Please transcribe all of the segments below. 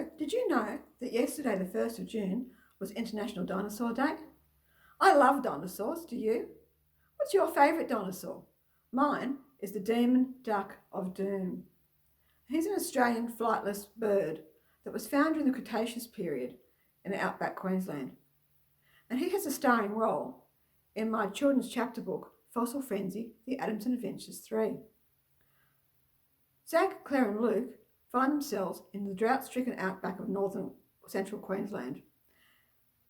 Hello, did you know that yesterday, the 1st of June, was International Dinosaur Day? I love dinosaurs, do you? What's your favourite dinosaur? Mine is the demon duck of doom. He's an Australian flightless bird that was found during the Cretaceous period in outback Queensland. And he has a starring role in my children's chapter book, Fossil Frenzy, The Adamson Adventures 3. Zach, Claire and Luke find themselves in the drought-stricken outback of northern central Queensland,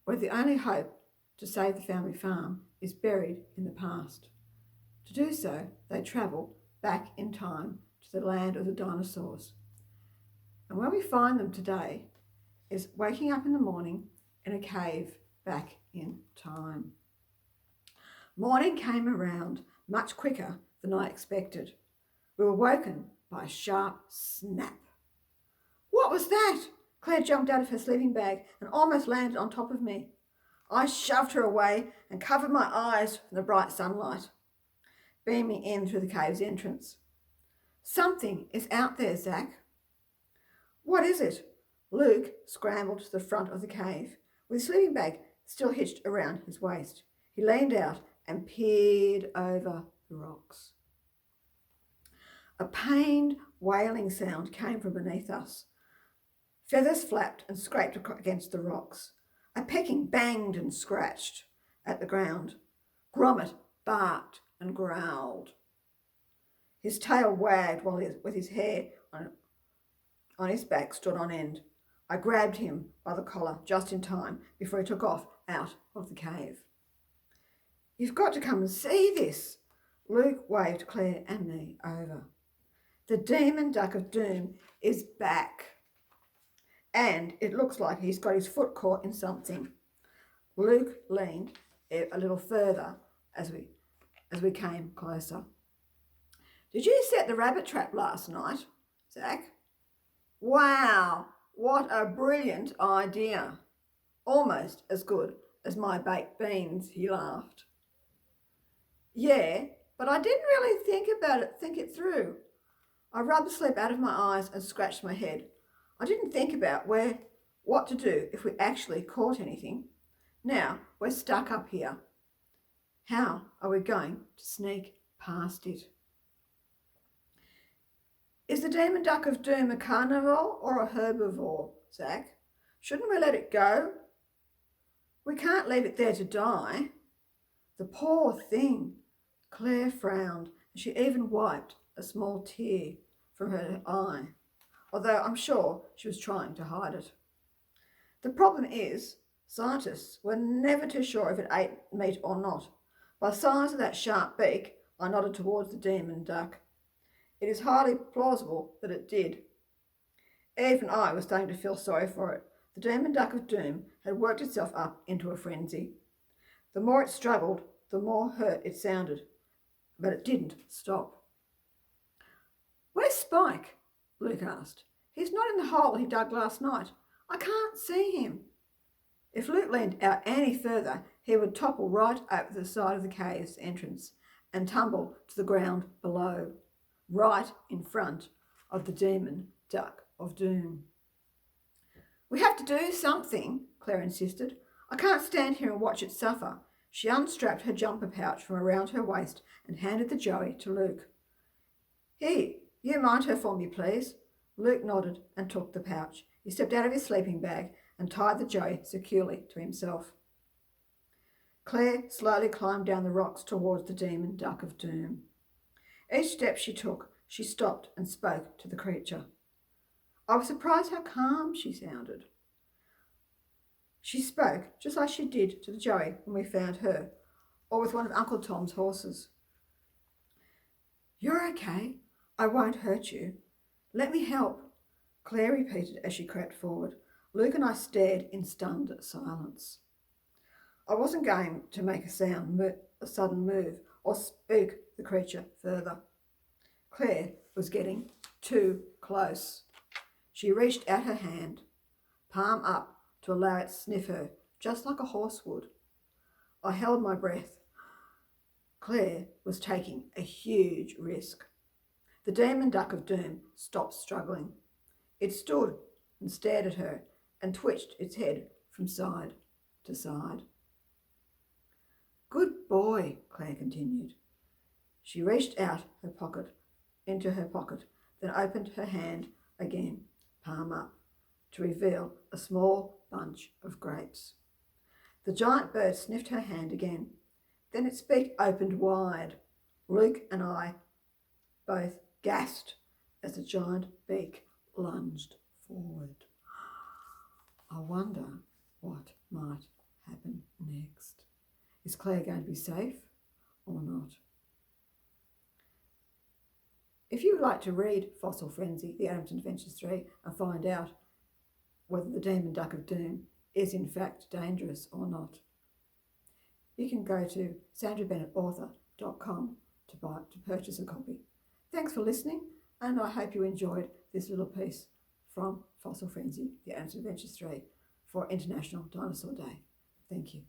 where the only hope to save the family farm is buried in the past. To do so, they travel back in time to the land of the dinosaurs. And where we find them today is waking up in the morning in a cave back in time. Morning came around much quicker than I expected. We were woken by a sharp snap. What was that? Claire jumped out of her sleeping bag and almost landed on top of me. I shoved her away and covered my eyes from the bright sunlight, beaming in through the cave's entrance. Something is out there, Zach. What is it? Luke scrambled to the front of the cave, with his sleeping bag still hitched around his waist. He leaned out and peered over the rocks. A pained, wailing sound came from beneath us. Feathers flapped and scraped against the rocks. A pecking banged and scratched at the ground. Grommet barked and growled. His tail wagged with his hair on his back stood on end. I grabbed him by the collar just in time before he took off out of the cave. You've got to come and see this. Luke waved Claire and me over. The demon duck of doom is back. And it looks like he's got his foot caught in something. Luke leaned a little further as we came closer. Did you set the rabbit trap last night, Zach? Wow, what a brilliant idea. Almost as good as my baked beans, he laughed. Yeah, but I didn't really think it through. I rubbed the sleep out of my eyes and scratched my head. I didn't think about what to do if we actually caught anything. Now we're stuck up here. How are we going to sneak past it? Is the demon duck of doom a carnivore or a herbivore, Zach? Shouldn't we let it go? We can't leave it there to die. The poor thing. Claire frowned, and she even wiped a small tear from her eye, although I'm sure she was trying to hide it. The problem is, scientists were never too sure if it ate meat or not. By the size of that sharp beak, I nodded towards the demon duck. It is highly plausible that it did. Even I was starting to feel sorry for it. The demon duck of doom had worked itself up into a frenzy. The more it struggled, the more hurt it sounded, but it didn't stop. Where's Spike? Luke asked. He's not in the hole he dug last night. I can't see him. If Luke leaned out any further, he would topple right over the side of the cave's entrance and tumble to the ground below, right in front of the demon duck of doom. We have to do something, Claire insisted. I can't stand here and watch it suffer. She unstrapped her jumper pouch from around her waist and handed the joey to Luke. Here, you mind her for me, please. Luke nodded and took the pouch. He stepped out of his sleeping bag and tied the joey securely to himself. Claire slowly climbed down the rocks towards the demon duck of doom. Each step she took, she stopped and spoke to the creature. I was surprised how calm she sounded. She spoke just like she did to the joey when we found her, or with one of Uncle Tom's horses. You're okay. I won't hurt you. Let me help, Claire repeated as she crept forward. Luke and I stared in stunned silence. I wasn't going to make a sudden move or spook the creature further. Claire was getting too close. She reached out her hand, palm up, to allow it to sniff her, just like a horse would. I held my breath. Claire was taking a huge risk. The demon duck of doom stopped struggling. It stood, and stared at her and twitched its head from side to side. Good boy, Claire continued. She reached out into her pocket, then opened her hand again, palm up, to reveal a small bunch of grapes. The giant bird sniffed her hand again. Then its beak opened wide. Luke and I both gasped as the giant beak lunged forward. I wonder what might happen next. Is Claire going to be safe or not? If you would like to read Fossil Frenzy, The Adamson Adventures 3, and find out whether the demon duck of doom is in fact dangerous or not, you can go to sandrabennettauthor.com to purchase a copy. Thanks for listening, and I hope you enjoyed this little piece from Fossil Frenzy, The Adamson Adventures 3 for International Dinosaur Day. Thank you.